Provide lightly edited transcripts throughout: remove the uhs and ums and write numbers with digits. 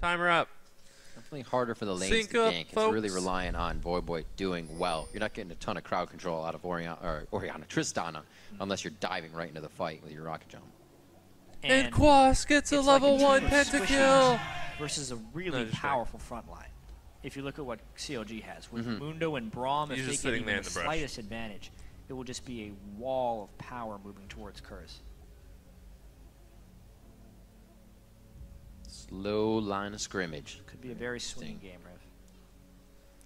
Timer up. Definitely harder for the lanes Sync to up, gank. folks. It's really relying on Boy doing well. You're not getting a ton of crowd control out of Oriana Tristana unless you're diving right into the fight with your rocket jump. And Quas gets a level 1 pentakill. Versus a really powerful front line. If you look at what CLG has, with Mundo and Braum, if they get even the slightest advantage, it will just be a wall of power moving towards Curse. Slow line of scrimmage. Could be a very swinging game, Rev.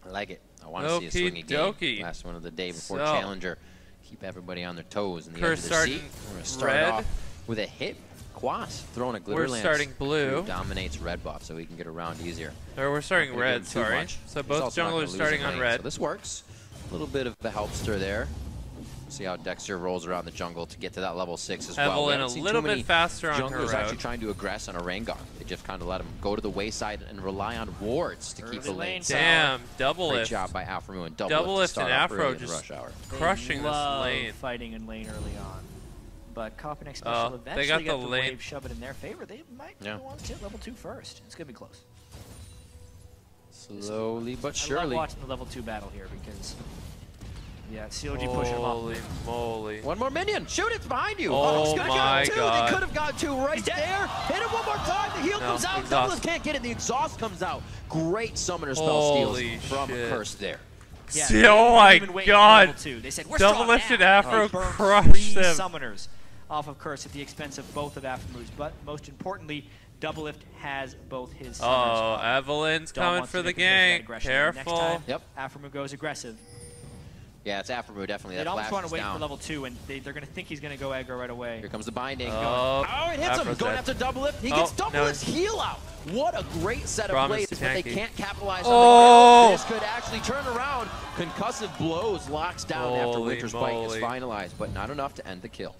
I like it. I want to see a swinging game. Last one of the day before Challenger. Keep everybody on their toes in the edge of their seat. We're going to start off with a hit. Quas throwing a glitter lance. We're starting blue. Dominates red buff, so he can get around easier. Or we're starting red, sorry. So both junglers starting on red. So this works. A little bit of the helpster there. See how Dexter rolls around the jungle to get to that level 6 as well. Evelyn a little bit faster on her route. Junglers actually trying to aggress on a Rengar. They just kind of let him go to the wayside and rely on wards to keep the lane. Damn, double lift. Great job by Afromu and double lift and Afro just rush hour. They Crushing this lane. Fighting in lane early on. But Copenhagen Special eventually got the lane. wave shove it in their favor. They might want to hit level 2 first. It's going to be close. Slowly but surely. I love watching the level 2 battle here because, yeah, CLG pushing them up. Holy moly. One more minion. Shoot, it's behind you. Oh, it's my God. They could have got 2 right there. Hit it one more time. The heal comes out. Doublelift can't get it. The exhaust comes out. Great summoner spell steals from Curse there. Yeah, oh my God. They said, we're double lifted Afro crushed 3 them. Summoners off of Curse at the expense of both of Afromu's, but most importantly, Doublelift has both his summoners. Oh, Evelyn's coming for the gank. Careful. Next time, Afromu goes aggressive. Yeah, it's Afromu, definitely. They'd almost want to wait for level 2, and they're going to think he's going to go aggro right away. Here comes the binding. Oh, it hits him. Going after Doublelift. He gets Doublelift's heal out. What a great set of plays, but they can't capitalize on the This could actually turn around. Concussive blows locks down after Winter's Bite is finalized, but not enough to end the kill.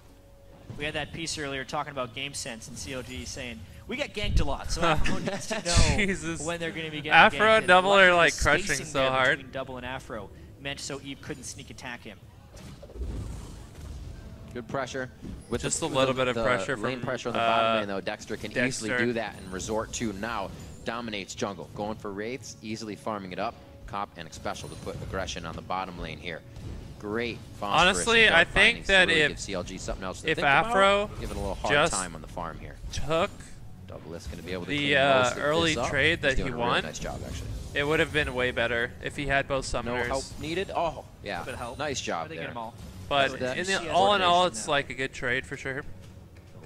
We had that piece earlier talking about game sense and CLG saying, we get ganked a lot, so Afro needs to know when they're going to be getting Afro ganked. and Double are like crushing so hard. Double and Afro meant so Eve couldn't sneak attack him. Good pressure. With just a little bit of pressure from lane pressure on the bottom lane, though. Dexter can easily do that and resort to now dominates jungle. Going for wraiths, easily farming it up. Cop and special to put aggression on the bottom lane here. Great phosphorus. Honestly, I think that really if CLG something else to if think Afro about, give it a little hard time on the farm here. Took Doublelift's going to be able to the early trade that he won. Nice job, actually. It would have been way better if he had both summoners. No help needed. Oh, yeah. Nice job there. But all in all, it's like a good trade for sure.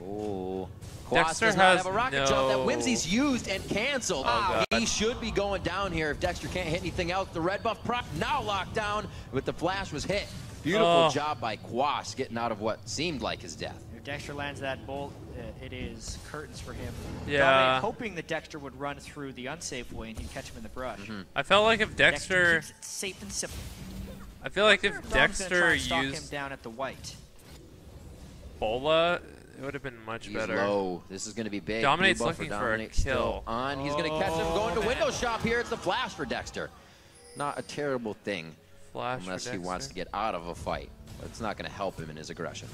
Oh. Dexter does has have a rocket jump that Whimsy's used and canceled. Oh, he should be going down here if Dexter can't hit anything else. The red buff proc now locked down, but the flash was hit. Beautiful job by Quas getting out of what seemed like his death. If Dexter lands that bolt, it is curtains for him. Yeah. Hoping that Dexter would run through the unsafe way and he'd catch him in the brush. I felt like if Dexter keeps it safe and simple. I feel like if Dexter used him down at the white. Bola, it would have been much better. Low. This is going to be big. Dominate's looking for a kill. He's going to catch him going to window shop here. It's the flash for Dexter. Not a terrible thing. Unless he wants to get out of a fight. But it's not going to help him in his aggression.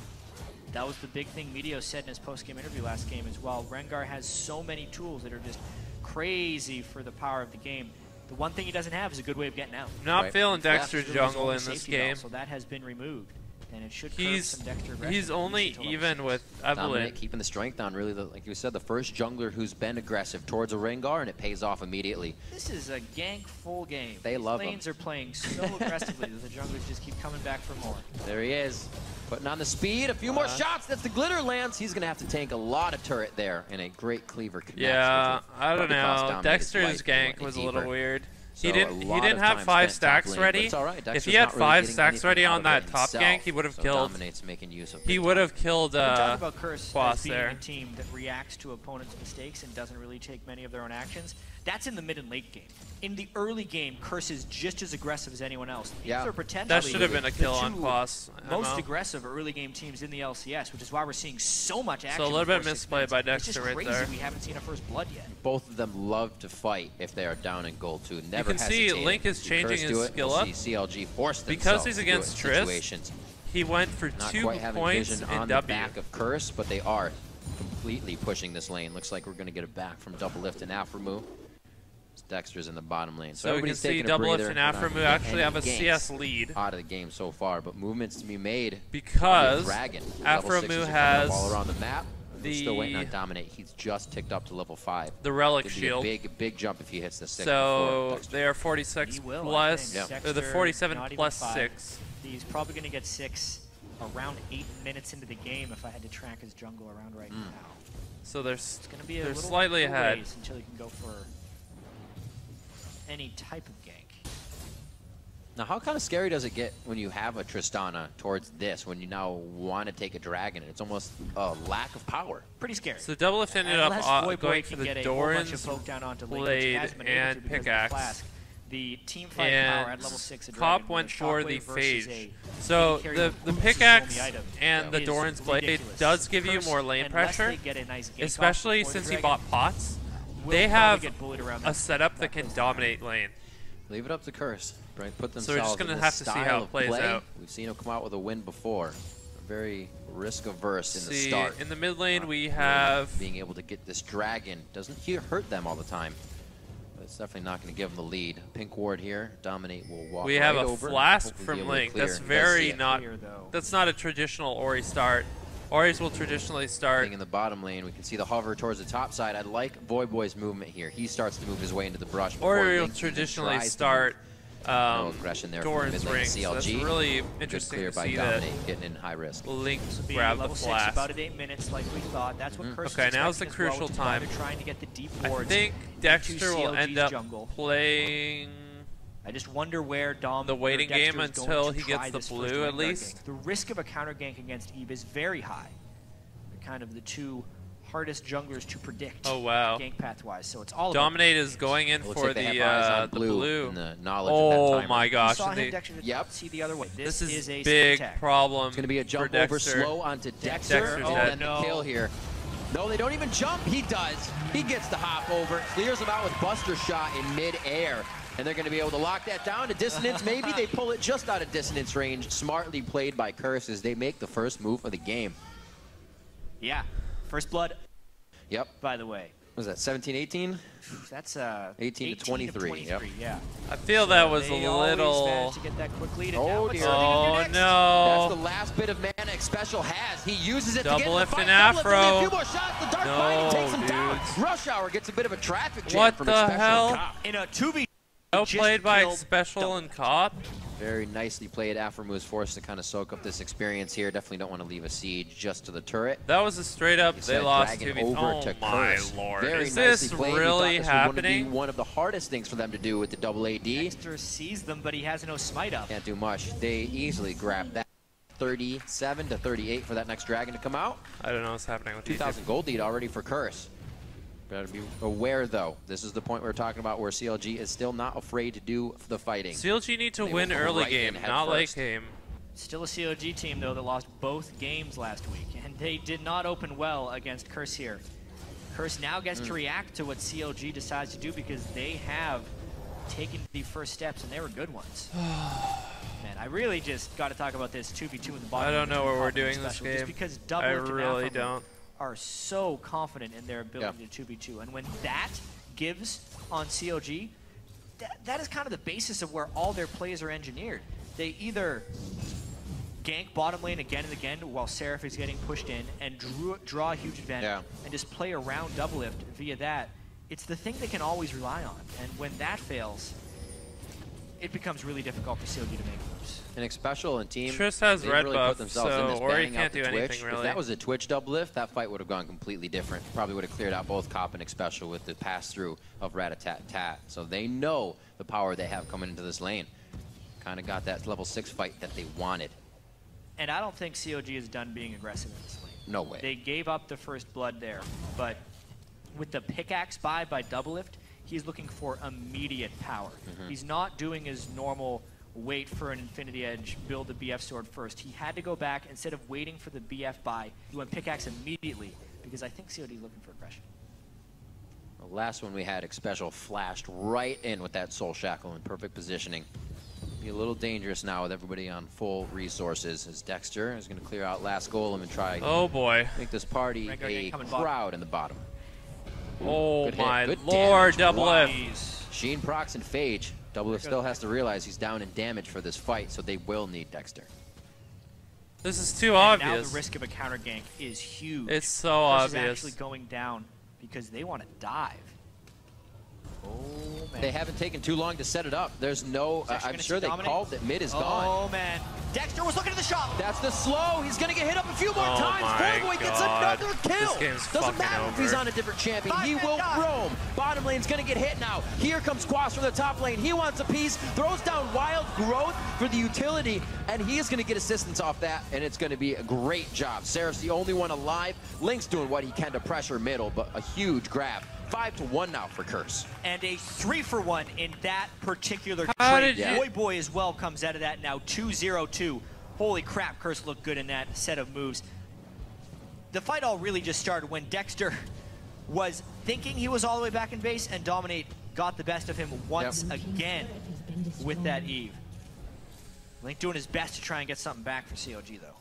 That was the big thing Medio said in his post-game interview last game as well. Rengar has so many tools that are just crazy for the power of the game. The one thing he doesn't have is a good way of getting out. Not feeling Dexter's jungle in this game. So that has been removed. And it should curb some Dexter aggression. He's only even with Evelyn. Keeping the strength on, really, like you said, the first jungler who's been aggressive towards a Rengar, and it pays off immediately. This is a gank full game. They love him. Lanes are playing so aggressively that the junglers just keep coming back for more. There he is. Putting on the speed, a few more shots. That's the glitter lance. He's going to have to tank a lot of turret there, and a great cleaver connects. Yeah, I don't know. Dexter's gank was a little weird. He didn't have 5 stacks ready. If he had 5 stacks ready on that top gank, he would have killed. He would have killed Quas there. A team that reacts to opponents' mistakes and doesn't really take many of their own actions. That's in the mid and late game. In the early game, Curse is just as aggressive as anyone else. These are potentially that should have been a kill on Quas. Most aggressive early game teams in the LCS, which is why we're seeing so much action. So a little bit misplayed by Dexter right there. We haven't seen a first blood yet. Both of them love to fight if they are down in gold too. Never you can see Link is changing his skill up. CLG forced because he's against Triss. He went for 2 points in on the back of Curse, but they are completely pushing this lane. Looks like we're going to get it back from Doublelift and Afromu. Dexter's in the bottom lane. So we can see Double Lift and Afromu actually have a CS lead out of the game so far, but movements to be made because Dragon. Afromu has all around the map. Still waiting on Dominate. He's just ticked up to level 5. The relic shield. Big jump if he hits the 6. So they are 46 plus. They're the 47 plus 6. He's probably going to get 6 around 8 minutes into the game if I had to track his jungle around right now. So they're going to be a slightly ahead until he can go for any type of gank. Now, how kind of scary does it get when you have a Tristana towards this, when you now want to take a dragon, and it's almost a lack of power? Pretty scary. So Double Lift ended up going for the Doran's blade and pickaxe. The team fight power at level 6 Cop went for the Phage. So the pickaxe and the Doran's blade does give you more lane pressure, especially since he bought pots. They have a setup that can dominate lane. Leave it up to Curse. Right, put themselves so we're just going to have to see how it plays out. We've seen him come out with a win before. Very risk-averse in the start. In the mid lane, we have... being able to get this dragon. Doesn't hurt them all the time. But it's definitely not going to give them the lead. Pink ward here. Dominate will walk We have right a over, flask from Link. That's very not... That's not a traditional Ori start. Ori's will traditionally start in the bottom lane. We can see the hover towards the top side. I like Voyboy's movement here. He starts to move his way into the brush. Ori will traditionally start no aggression there Doran's from rings. CLG. So that's really interesting to see that. Getting in high risk. Link grab the flask. About at 8 minutes, like we thought. That's what Curse okay, now's the crucial time. Trying to get the deep I think Dexter will end up playing. I just wonder where Dom the waiting game until he gets the blue at least. The risk of a counter gank against Eve is very high. They're kind of the two hardest junglers to predict. Oh wow! Gank path wise, so it's all Dominate is going in for the blue. The knowledge oh of that my gosh! See the other way. This is a big problem. It's going to be a jump over slow onto Dexter. And the kill here. No, they don't even jump. He does. He gets the hop over, clears him out with Buster Shot in mid-air. And they're going to be able to lock that down to dissonance. Maybe they pull it just out of dissonance range. Smartly played by Curse as they make the first move of the game. Yeah. First blood. Yep. By the way. Was that 17-18? That's 18 to 23. Yep. Yeah. I feel that was a little. To get that quick lead. Oh, dear. Oh no. That's the last bit of mana Special has. He uses it Double to get lift the and Afro. A few more shots. The Dark Fighting takes him down. Rush Hour gets a bit of a traffic jam from Special. What the hell? In a 2v. Outplayed by Special and Cop. Very nicely played. Afromu is forced to kind of soak up this experience here. Definitely don't want to leave a siege just to the turret. That was a straight up. They lost 2v. Oh my lord! Is this really happening? Would be one of the hardest things for them to do with the double AD. Dexter sees them, but he has no smite up. Can't do much. They easily grab that. 37 to 38 for that next dragon to come out. I don't know what's happening with 2,000 gold lead already for Curse. Gotta be aware, though. This is the point we're talking about where CLG is still not afraid to do the fighting. CLG need to win early game, not late game. Still a CLG team, though, that lost both games last week, and they did not open well against Curse here. Curse now gets to react to what CLG decides to do because they have taken the first steps, and they were good ones. Man, I really just got to talk about this 2v2 in the bottom. I don't know what we're doing this game. Just because Double I really don't. Are so confident in their ability to 2v2, and when that gives on CLG, that is kind of the basis of where all their plays are engineered. They either gank bottom lane again and again while Seraph is getting pushed in and draw a huge advantage and just play around double lift via that. It's the thing they can always rely on, and when that fails, it becomes really difficult for CLG to make moves. And Special and team, Triss has red really buff, put themselves in this, Ori can't do anything really. If that was a Twitch double lift, that fight would have gone completely different. Probably would have cleared out both Cop and Special with the pass-through of Rat-a-tat-tat. So they know the power they have coming into this lane. Kind of got that level 6 fight that they wanted. And I don't think CLG is done being aggressive in this lane. No way. They gave up the first blood there, but with the pickaxe buy by double lift, he's looking for immediate power. He's not doing his normal wait for an Infinity Edge, build the BF sword first. He had to go back, instead of waiting for the BF buy, he went pickaxe immediately, because I think COD is looking for aggression. The last one we had, Special flashed right in with that Soul Shackle in perfect positioning. Be a little dangerous now with everybody on full resources, as Dexter is going to clear out last golem and try to make this party a crowd in the bottom. Oh my lord, double lift. Machine procs and Phage. Doublelift still has to realize he's down in damage for this fight, so they will need Dexter. This is too obvious. Now the risk of a counter gank is huge. It's so obvious. Is actually going down because they want to dive. Oh, man. They haven't taken too long to set it up. There's no, I'm sure they called that mid is gone. Oh, man. Dexter was looking at the shot. That's the slow. He's going to get hit up a few more times. Voyboy gets another kill. Doesn't matter if he's on a different champion. He will roam. Bottom lane's going to get hit now. Here comes Quas from the top lane. He wants a piece. Throws down Wild Growth for the utility, and he is going to get assistance off that, and it's going to be a great job. Seraph's the only one alive. Link's doing what he can to pressure middle, but a huge grab. 5-1 now for Curse. And a 3-for-1 in that particular trade. Voyboy as well comes out of that now 2-0-2. Holy crap, Curse looked good in that set of moves. The fight all really just started when Dexter was thinking he was all the way back in base, and Dominate got the best of him once again with that Eve. Link doing his best to try and get something back for CLG though.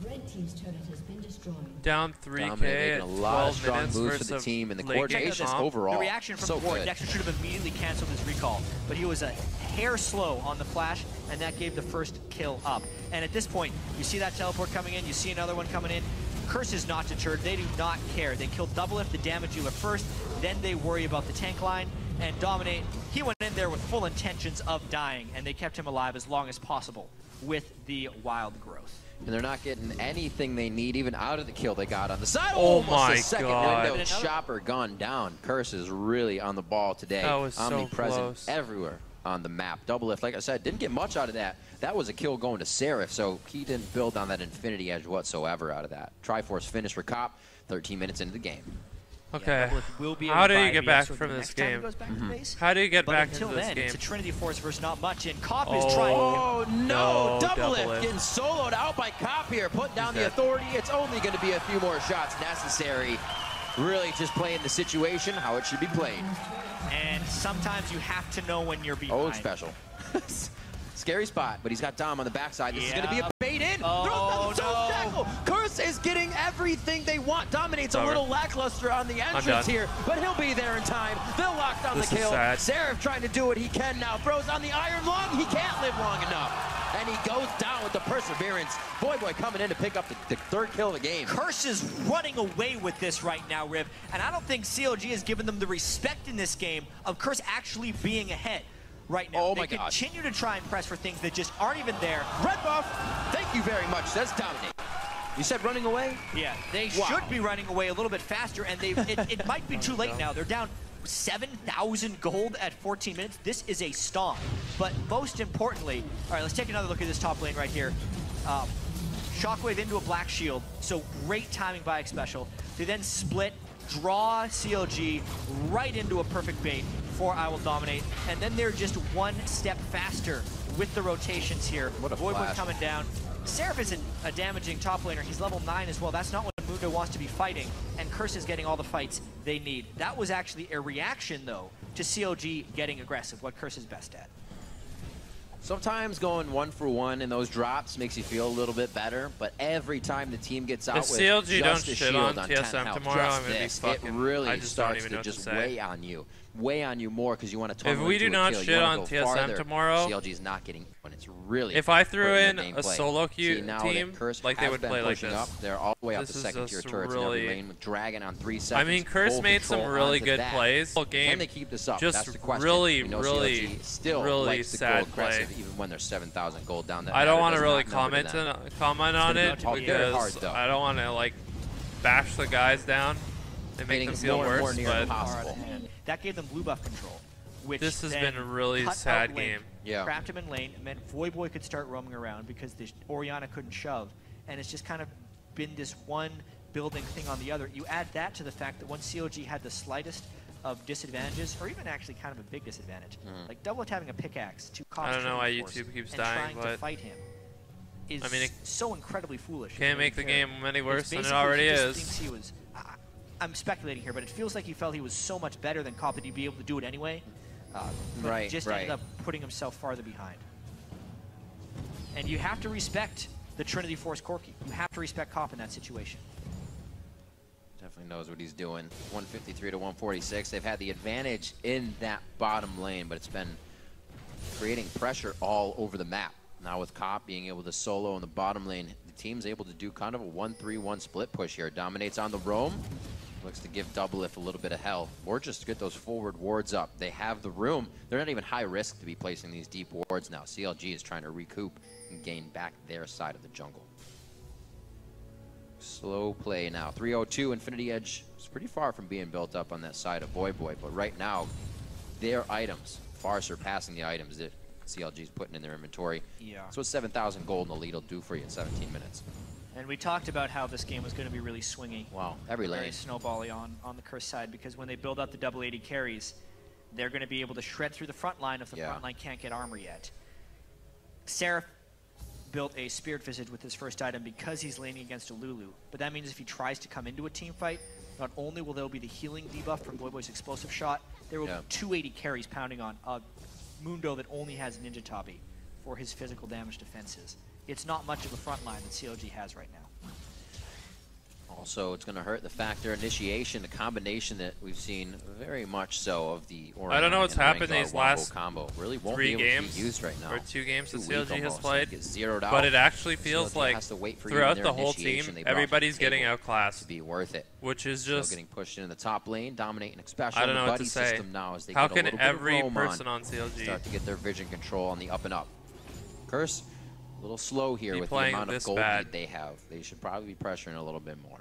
Red team's turret has been destroyed. Down 3K at 12 minutes moves for the team, and the coordination overall. The reaction from the board, Dexter should have immediately canceled his recall, but he was a hair slow on the flash, and that gave the first kill up. And at this point, you see that teleport coming in, you see another one coming in. Curse is not deterred. They do not care. They kill Doublelift, the damage dealer first, then they worry about the tank line. And Dominate, he went in there with full intentions of dying, and they kept him alive as long as possible with the Wild Growth. And they're not getting anything they need, even out of the kill they got on the side. Oh my a second God. window chopper gone down. Curse is really on the ball today. That was omnipresent so close. everywhere on the map. Doublelift, like I said, didn't get much out of that. That was a kill going to Seraph, so he didn't build on that Infinity Edge whatsoever out of that. Triforce finish for Cop, 13 minutes into the game. Okay, how do you get back from this game? How do you get back into this game? It's a Trinity Force versus not much, and Cop is trying. Oh no, Doublelift getting soloed out by Cop here, putting down the authority. It's only going to be a few more shots necessary. Really just playing the situation how it should be played. And sometimes you have to know when you're behind. Old special. Scary spot, but he's got Dom on the backside. This is going to be a bait in. Oh, no. Tackle. Curse is getting everything they want. Dominates a little lackluster on the entrance here, but he'll be there in time. They'll lock down the kill. Seraph trying to do what he can now. Throws on the Iron Lung. He can't live long enough. And he goes down with the perseverance. Voyboy coming in to pick up the third kill of the game. Curse is running away with this right now, Riv. And I don't think CLG has given them the respect in this game of Curse actually being ahead. Right now. They continue to try and press for things that just aren't even there. Red buff, thank you very much, says Dominate. You said running away? Yeah, they should be running away a little bit faster, and it might be too late now. They're down 7,000 gold at 14 minutes. This is a stomp. But most importantly, all right, let's take another look at this top lane right here. Shockwave into a black shield, so great timing by Xpecial. They then split, draw CLG right into a perfect bait for I Will Dominate, and then they're just one step faster with the rotations here. What a Voyboy coming down. Seraph isn't a damaging top laner. He's level 9 as well. That's not what Mundo wants to be fighting, and Curse is getting all the fights they need. That was actually a reaction, though, to CLG getting aggressive, what Curse is best at. Sometimes going 1-for-1 in those drops makes you feel a little bit better, but every time the team gets out with CLG just don't a shit shield on on 10 TSM health, tomorrow, just I'm gonna this, be fucking, it really starts to just weigh on you more because you want to If we do not shit on TSM tomorrow, CLG is not getting when it's really. If I threw in a solo queue team, like they would play like this. Up, they're all the way up the second tier turrets in every lane with Dragon on 3 seconds. I mean, Curse made some really good plays. Game, can they keep this up? Just That's the question. really sad play. Even when there's 7,000 gold down there. I don't want to really comment on it because I don't want to like bash the guys down and make them feel worse. But that gave them blue buff control. Which this has been a really sad game. Trapped him in lane, meant Voyboy could start roaming around because the Orianna couldn't shove, and it's just kind of been this one building thing on the other. You add that to the fact that once CLG had the slightest of disadvantages, or even actually kind of a big disadvantage, like Doublelift having a pickaxe to cost I don't know why YouTube keeps dying, but trying to fight him is so incredibly foolish. Can't make the game any worse than it already is. Thinks he was, I'm speculating here, but it feels like he felt he was so much better than Cop that he'd be able to do it anyway. But he just ended up putting himself farther behind. And you have to respect the Trinity Force Corki. You have to respect Cop in that situation. Definitely. definitely knows what he's doing. 153 to 146. They've had the advantage in that bottom lane, but it's been creating pressure all over the map. Now with Cop being able to solo in the bottom lane, the team's able to do kind of a 1-3-1 split push here. Dominates on the roam. Looks to give Doublelift a little bit of hell, or just get those forward wards up. They have the room. They're not even high risk to be placing these deep wards now. CLG is trying to recoup and gain back their side of the jungle. Slow play now. 302 Infinity Edge is pretty far from being built up on that side of Voyboy, but right now, their items far surpassing the items that CLG is putting in their inventory. Yeah. That's what 7,000 gold in the lead will do for you in 17 minutes. And we talked about how this game was going to be really swingy. Wow, every lane. Very snowbally on the Curse side, because when they build out the double 80 carries, they're going to be able to shred through the front line if the front line can't get armor yet. Seraph built a Spirit Visage with his first item because he's laning against a Lulu, but that means if he tries to come into a team fight, not only will there be the healing debuff from Voyboy's explosive shot, there will be 280 carries pounding on a Mundo that only has Ninja Tabi for his physical damage defenses. It's not much of a front line that CLG has right now. Also, it's going to hurt the factor initiation, the combination that we've seen very much so of the Orion. I don't know what's happened these last combo. Really won't 3 be able games to be used right now. or 2 games that CLG has played, zeroed out. But it actually feels CLG like has to wait for throughout the whole team, everybody's getting outclassed. To be worth it. Which is just getting pushed into the top lane, dominating especially I don't know the what buddy to say. system now as they How get a can little every bit of roam person on CLG start to get their vision control on the up and up. Curse, a little slow here be with the playing amount of this gold bad. lead they have. They should probably be pressuring a little bit more.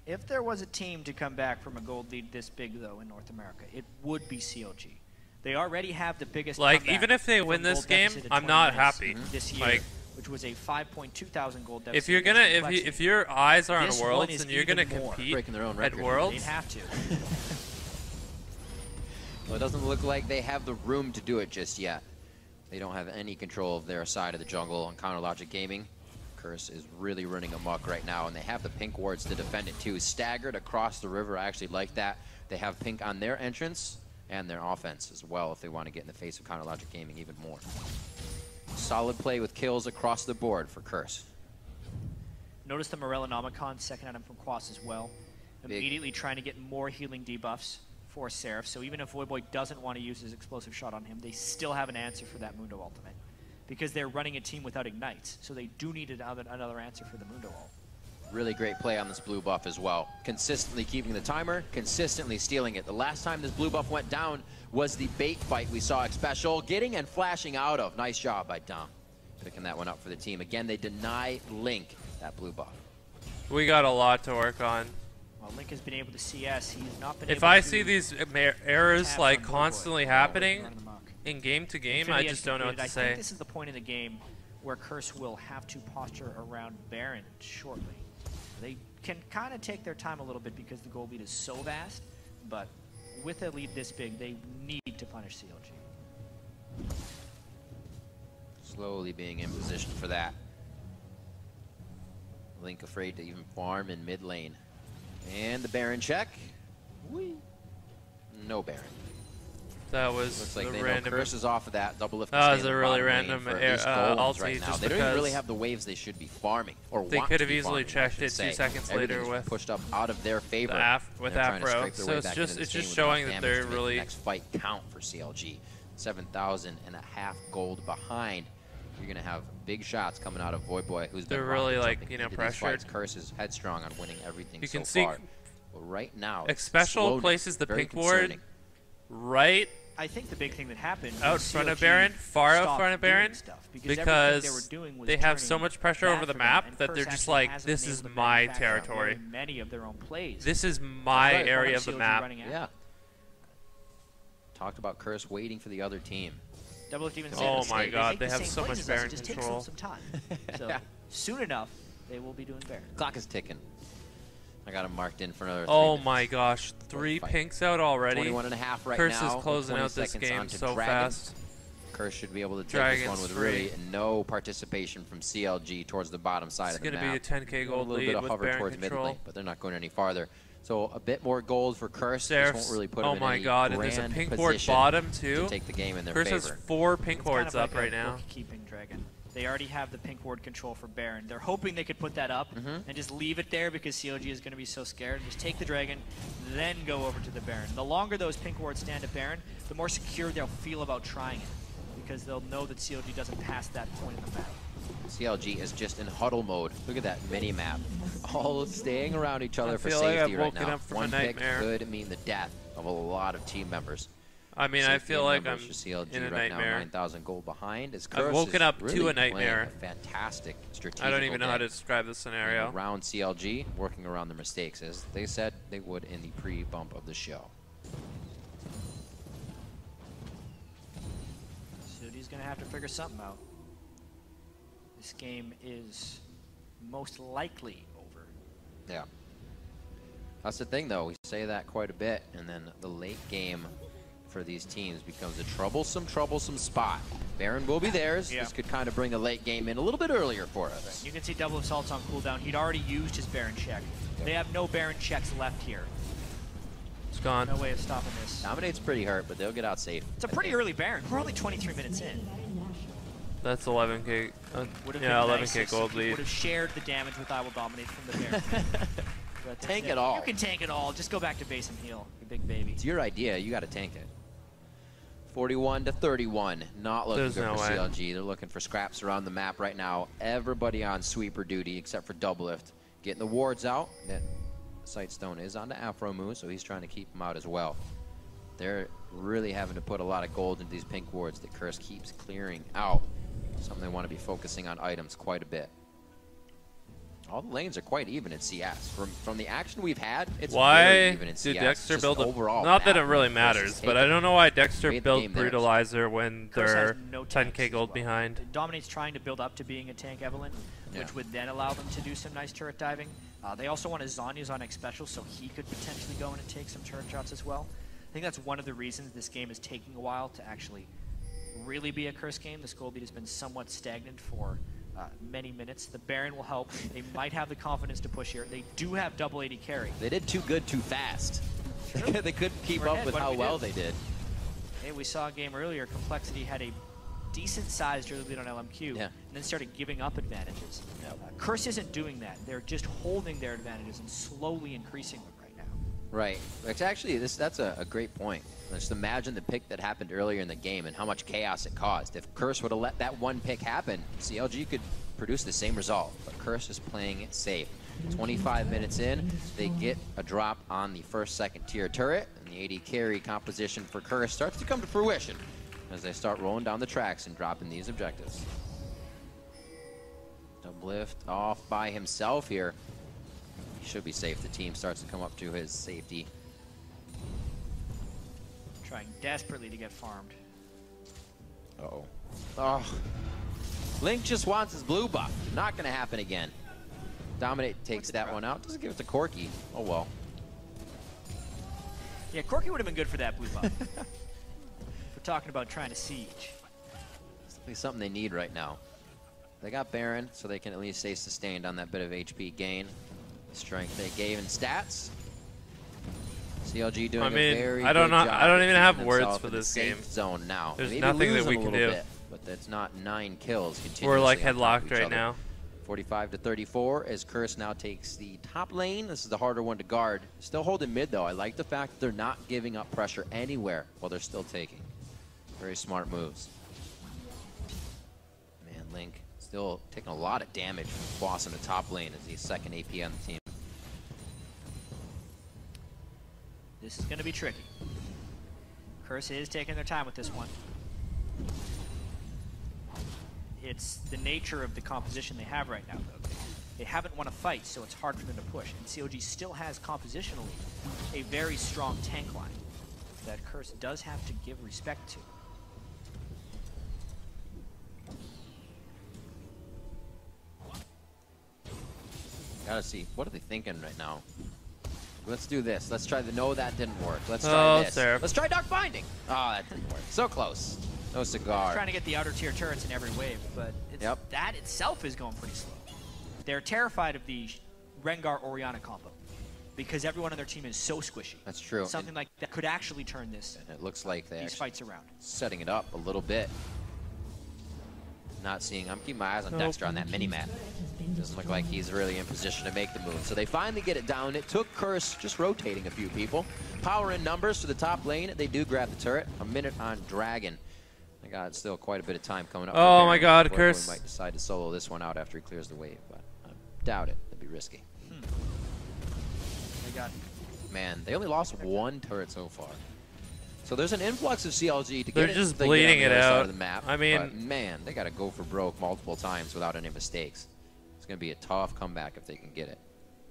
If there was a team to come back from a gold lead this big, though, in North America, it would be CLG. They already have the biggest Like, even if they win this game, I'm not happy. This year, like, which was a 5.2 thousand gold deficit. if you're gonna, if your eyes are on This Worlds one is and you're gonna even more. compete Breaking their own at record. They'd Worlds, have to. Well, it doesn't look like they have the room to do it just yet. They don't have any control of their side of the jungle on Counter Logic Gaming. Curse is really running amok right now, and they have the pink wards to defend it too. Staggered across the river, I actually like that. They have pink on their entrance and their offense as well if they want to get in the face of Counter Logic Gaming even more. Solid play with kills across the board for Curse. Notice the Morellonomicon, second item from Quas as well. Immediately trying to get more healing debuffs for Seraph, so even if Voyboy doesn't want to use his explosive shot on him, they still have an answer for that Mundo ultimate. Because they're running a team without ignites, so they do need another answer for the Mundo ult. Really great play on this blue buff as well. Consistently keeping the timer, consistently stealing it. The last time this blue buff went down was the bait fight we saw Special getting and flashing out of. Nice job by Dom, picking that one up for the team. Again, they deny Link that blue buff. we got a lot to work on. Well, Link has been able to CS. He's not been If able I to see these errors like Voyboy. constantly happening in game to game, I Infinity just don't know what to I say. think this is the point in the game where Curse will have to posture around Baron shortly. They can kind of take their time a little bit because the gold lead is so vast, but with a lead this big, they need to punish CLG. Slowly being in position for that. Link afraid to even farm in mid lane. And the Baron check. Whee. No Baron. That was Looks like the they random. know Curse is off of that. Double lift. That was a really random ulti right now. just They don't even really because have the waves they should be farming. Or they want could to have be easily farming, checked I it should 2 say. seconds later Everything's with pushed up out of their favor. with They're trying to Afro. scrape their So way it's back just into this game just with showing enough that they're damage to make the really next fight count for CLG. 7,500 gold behind. You're gonna have big shots coming out of Voyboy, who's been They're really, like, jumping you know, into these fights. pressured. Curse is headstrong on winning everything You so can see far. But right now, it's Special slowness, places the very pink ward concerning. right I think the big thing that happened out was front of CLG Baron, far out stopped front of doing Baron, stuff because they have so much pressure over the map that they're just like, this is my territory. Many of their own plays. This is my right. area of the CLG map. running out. Yeah. Talked about Curse waiting for the other team. Double Lift even Oh said my they God, take they the have same so plays much as us, Baron it just control. takes them some time. So Yeah. soon enough, they will be doing Baron. Clock is ticking. I got him marked in for another 3 Oh minutes. my gosh, 3 Fight. pinks out already. 21.5 right Curse now. is closing 20 out this seconds game onto so Dragon. fast. Curse should be able to take Dragon's this one with free. really no participation from CLG towards the bottom side It's of the going to map. be a 10k gold a little lead bit of with hover Baron towards mid control. lane, but they're not going any farther. So a bit more gold for Curse. Seraph's, This won't really put oh them in my any God, and there's a grand pink ward position bottom to too. take the game in their Curse favor. has 4 pink It's wards kind of up like right a now. bookkeeping Dragon. They already have the pink ward control for Baron. They're hoping they could put that up and just leave it there because CLG is going to be so scared. Just take the Dragon, then go over to the Baron. The longer those pink wards stand at Baron, the more secure they'll feel about trying it because they'll know that CLG doesn't pass that point in the map. CLG is just in huddle mode. Look at that mini-map. All staying around each other for safety right now. One pick could mean the death of a lot of team members. I mean, I feel like I'm CLG in a right nightmare. Now, 9,000 gold behind. I've woken up to a nightmare. A fantastic strategic. I don't even know how to describe the scenario. Around CLG, working around their mistakes, as they said they would in the pre-bump of the show. Sudi's going to have to figure something out. This game is most likely over. Yeah. That's the thing, though. We say that quite a bit, and then the late game for these teams becomes a troublesome spot. Baron will be theirs. Yeah. This could kind of bring the late game in a little bit earlier for us. You can see double assaults on cooldown. He'd already used his Baron check. Yep. They have no Baron checks left here. It's gone. No way of stopping this. Dominate's pretty hurt, but they'll get out safe. It's a pretty early Baron. We're only 23 minutes in. That's 11k. Yeah, 11k gold lead. Would have shared the damage with I Will Dominate from the Baron. Tank it all. You can tank it all. Just go back to base and heal, you big baby. It's your idea. You got to tank it. 41 to 31. Not looking good for CLG. They're looking for scraps around the map right now. Everybody on sweeper duty except for Doublelift. Getting the wards out. That Sightstone is on the Afro move, so he's trying to keep them out as well. They're really having to put a lot of gold into these pink wards that Curse keeps clearing out. Something they want to be focusing on items quite a bit. All the lanes are quite even in CS. From the action we've had, it's very even in CS. Why did Dexter build overall? Not that it really matters, but I don't know why Dexter built Brutalizer when they're 10k gold behind. Dominate's trying to build up to being a tank Evelyn, which would then allow them to do some nice turret diving. They also want Zhonya's on X special, so he could potentially go in and take some turret shots as well. I think that's one of the reasons this game is taking a while to actually really be a Curse game. This gold lead has been somewhat stagnant for many minutes. The Baron will help. They might have the confidence to push here. They do have double 80 carry. They did too good too fast. They couldn't keep up with how well they did. Hey, we saw a game earlier. Complexity had a decent-sized early lead on LMQ, and then started giving up advantages. Curse isn't doing that. They're just holding their advantages and slowly increasing them right now. Right. It's actually, that's a great point. Just imagine the pick that happened earlier in the game and how much chaos it caused. If Curse would have let that one pick happen, CLG could produce the same result. But Curse is playing it safe. 25 minutes in, they get a drop on the first, second tier turret, and the 80 carry composition for Curse starts to come to fruition as they start rolling down the tracks and dropping these objectives. Doublelift off by himself here. He should be safe. The team starts to come up to his safety. Trying desperately to get farmed. Uh-oh. Oh. Link just wants his blue buff. Not going to happen again. Dominate takes that one out. Doesn't give it to Corki. Oh, well. Yeah, Corki would have been good for that blue buff. We're talking about trying to siege. It's something they need right now. They got Baron, so they can at least stay sustained on that bit of HP gain. Strength they gave in stats. CLG doing a very good job. I don't even have words for this game. Zone now. There's Maybe nothing that we can do. But that's not 9 kills. We're like headlocked right now. 45 to 34 as Curse now takes the top lane. This is the harder one to guard. Still holding mid though. I like the fact that they're not giving up pressure anywhere while they're still taking. Very smart moves. Man, Link still taking a lot of damage from Boss in the top lane as the second AP on the team. This is going to be tricky. Curse is taking their time with this one. It's the nature of the composition they have right now, though. They haven't won a fight, so it's hard for them to push. And CLG still has, compositionally, a very strong tank line that Curse does have to give respect to. Gotta see, what are they thinking right now? Let's do this. Let's try the, no, that didn't work. Let's try this. Let's try Dark Binding. Oh, that didn't work. So close. No cigar. Trying to get the outer tier turrets in every wave, but it's, that itself is going pretty slow. They're terrified of the Rengar-Orianna combo because everyone on their team is so squishy. That's true. Something like that could actually turn this. And it looks like they're these fights around. Setting it up a little bit. not seeing. I'm keeping my eyes on Dexter on that mini-map. Doesn't look like he's really in position to make the move. So they finally get it down. It took Curse just rotating a few people. Power in numbers to the top lane. They do grab the turret. A minute on Dragon. I got still quite a bit of time coming up. Oh my God, Curse. Might decide to solo this one out after he clears the wave, but I doubt it. It'd be risky. They got. Man, they only lost one turret so far. So there's an influx of CLG to They're get just it, bleeding it out. Of the map, I mean, but man, they got to go for broke multiple times without any mistakes. It's going to be a tough comeback if they can get it.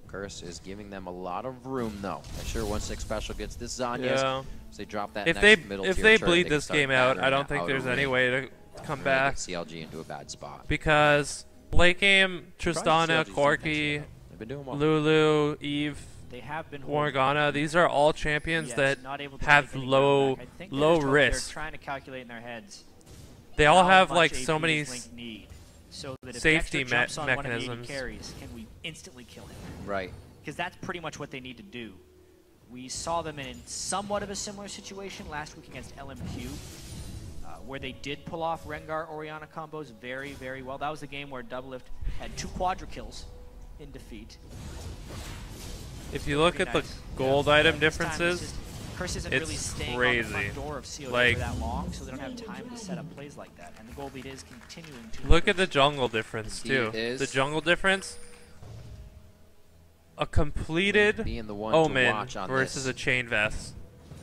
Curse is giving them a lot of room, though. I'm sure 1-6 special gets this Zanya's. Yeah. So they drop that if next middle if tier they turret, bleed they this game out, I don't think there's any way to come back. CLG into a bad spot. Because late game, Tristana, Corky, They've been doing well. Lulu, Eve, They have been Morgana, these are all champions yes, that not able to have take any low ground back. I think risk. They're trying to calculate in their heads. They all how have much like AP so many Link need, so that if safety Dexter jumps on one of the mechanisms. AD carries, can we instantly kill him? Right. Because that's pretty much what they need to do. We saw them in somewhat of a similar situation last week against LMQ, where they did pull off Rengar-Orianna combos very, very well. That was the game where Doublelift had 2 quadra kills in defeat. If you look at the gold item differences, Curse isn't it's really staying crazy. on the front door of CLG Like, for that long, so they don't have time to set up plays like that. And the gold lead is continuing to look at the jungle difference too. The jungle difference, a completed Omen versus a Chain Vest.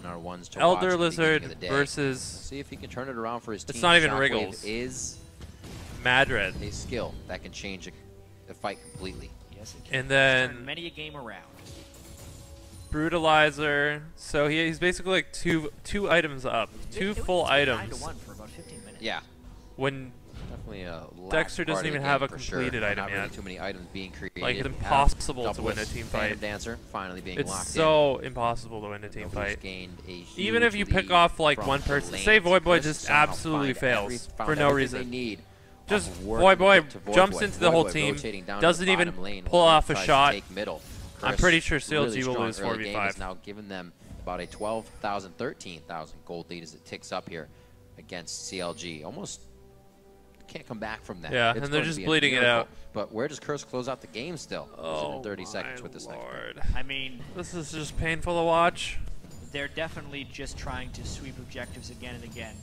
Our ones to Elder watch Lizard at the versus. See if he can turn it around for his team. It's not even Shockwave Wriggles. Is Madred. a skill that can change a fight completely. Yes, it can. And then turn many a game around. Brutalizer. So he's basically like two items up, two full items. 9-1 for about 15 minutes. Yeah. When Definitely a Dexter doesn't even have a completed item not really yet. too many items being created. Like, it's impossible to win a team Phantom fight. Dancer finally being It's locked so impossible to win a team Nobody's fight. gained a Even if you huge pick lead off like from one the person, lane. say Void Boy Chris just somehow absolutely fails for no reason. They need Just off of work Void Boy to get to jumps into the whole team, rotating down to doesn't the even bottom lane pull while he off a tries to shot. take middle. I'm Chris, pretty sure CLG really will strong lose early game 4v5. has now given them about a 12,000, 13,000 gold lead as it ticks up here against CLG. Almost can't come back from that. Yeah, It's and they're going to just be a bleeding it miracle. out. But where does Curse close out the game still? Oh, 30 seconds my with this next Lord. I mean, This is just painful to watch. they're definitely just trying to sweep objectives again and again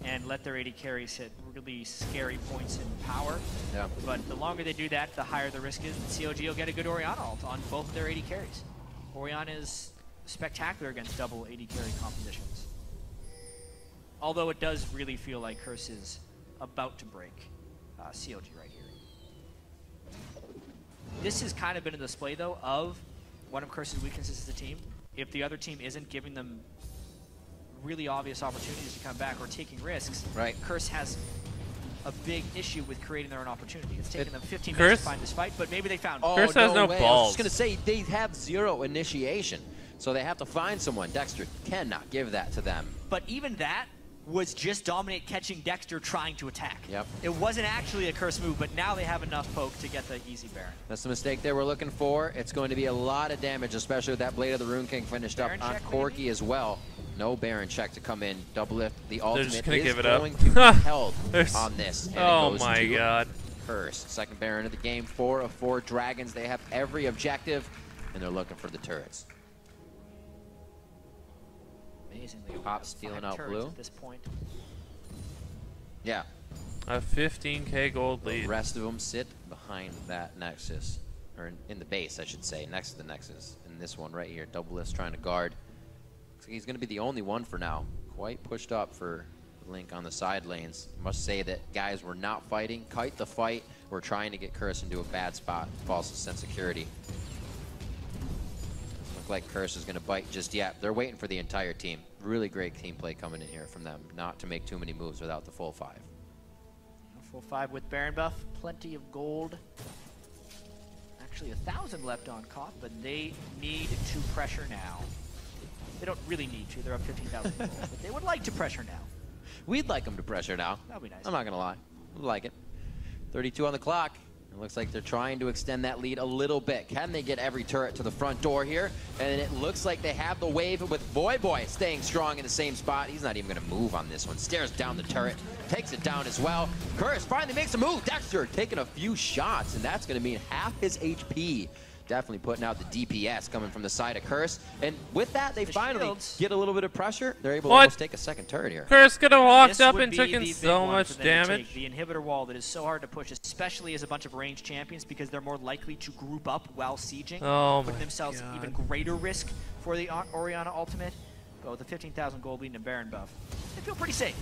and let their AD carries hit really scary points in power. Yeah. But the longer they do that, the higher the risk is. And CLG will get a good Orianna ult on both of their AD carries. Orianna is spectacular against double AD carry compositions. Although it does really feel like Curse is about to break CLG right here. This has kind of been a display, though, of one of Curse's weaknesses as a team. If the other team isn't giving them really obvious opportunities to come back or taking risks, Right. Curse has a big issue with creating their own opportunity. It's taken them 15 Curse- minutes to find this fight, but maybe they found Oh, Curse has no way. I was balls. just going to say, they have 0 initiation. So they have to find someone. Dexter cannot give that to them. But even that was just Dominate catching Dexter trying to attack. Yep. It wasn't actually a Curse move, but now they have enough poke to get the easy Baron. That's the mistake they were looking for. It's going to be a lot of damage, especially with that Blade of the Rune King finished Baron up on check, Corky maybe? as well. No Baron check to come in. Double lift. The ultimate just gonna is give it up. going to be held on this. And Oh it goes my to God. Curse. Second Baron of the game. 4 of 4 dragons. They have every objective, and they're looking for the turrets. Amazingly, Pop stealing out blue. at this point. Yeah. A 15k gold The lead. rest of them sit behind that Nexus, or in the base, I should say, next to the Nexus. And this one right here, Double Lift's trying to guard. Looks like he's going to be the only one for now. Quite pushed up for Link on the side lanes. Must say that guys were not fighting. Kite the fight. We're trying to get Curse into a bad spot. False sense security. Doesn't look like Curse is going to bite just yet. They're waiting for the entire team. Really great team play coming in here from them. Not to make too many moves without the full 5. Full 5 with Baron buff, plenty of gold. Actually 1,000 left on Koth, but they need to pressure now. They don't really need to, they're up 15,000 gold, but they would like to pressure now. We'd like them to pressure now. That'd be nice. I'm not going to lie. We'd like it. 32 on the clock. It looks like they're trying to extend that lead a little bit. Can they get every turret to the front door here? And it looks like they have the wave with Voyboy staying strong in the same spot. He's not even going to move on this one. Stares down the turret, takes it down as well. Curse finally makes a move. Dexter taking a few shots, and that's going to mean half his HP. Definitely putting out the DPS coming from the side of Curse. And with that, they finally get a little bit of pressure. They're able to almost take a second turret here. Curse could have walked up and taken so much damage. The inhibitor wall that is so hard to push, especially as a bunch of ranged champions, because they're more likely to group up while sieging, putting themselves at even greater risk for the Orianna ultimate. But with the 15,000 gold lead and a Baron buff, they feel pretty safe.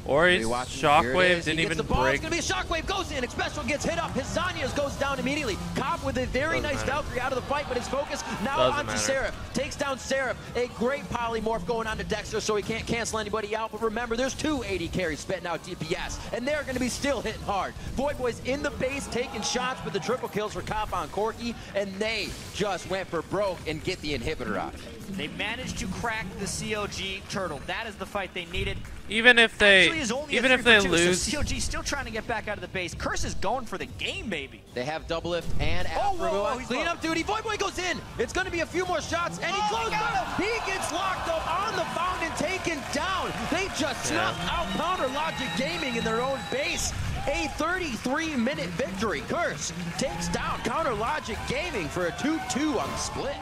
Ori's shockwave didn't even break. It's going to be a shockwave, goes in, Special gets hit up, his Zanyas goes down immediately. Cobb with a very nice Valkyrie out of the fight, but his focus now onto Seraph. Takes down Seraph, a great polymorph going on to Dexter so he can't cancel anybody out, but remember, there's two 80 carries spitting out DPS, and they're going to be still hitting hard. Voyboy's in the base, taking shots with the triple kills for Cobb on Corki, and they just went for broke and get the inhibitor out. They managed to crack the CLG turtle. That is the fight they needed. Even if they lose, so CLG still trying to get back out of the base. Curse is going for the game, baby. They have double lift and clean up duty. Voyboy goes in. It's going to be a few more shots, and he closes out. He gets locked up on the fountain, taken down. They just snuffed out Counter Logic Gaming in their own base. A 33-minute victory. Curse takes down Counter Logic Gaming for a 2-2 on the split.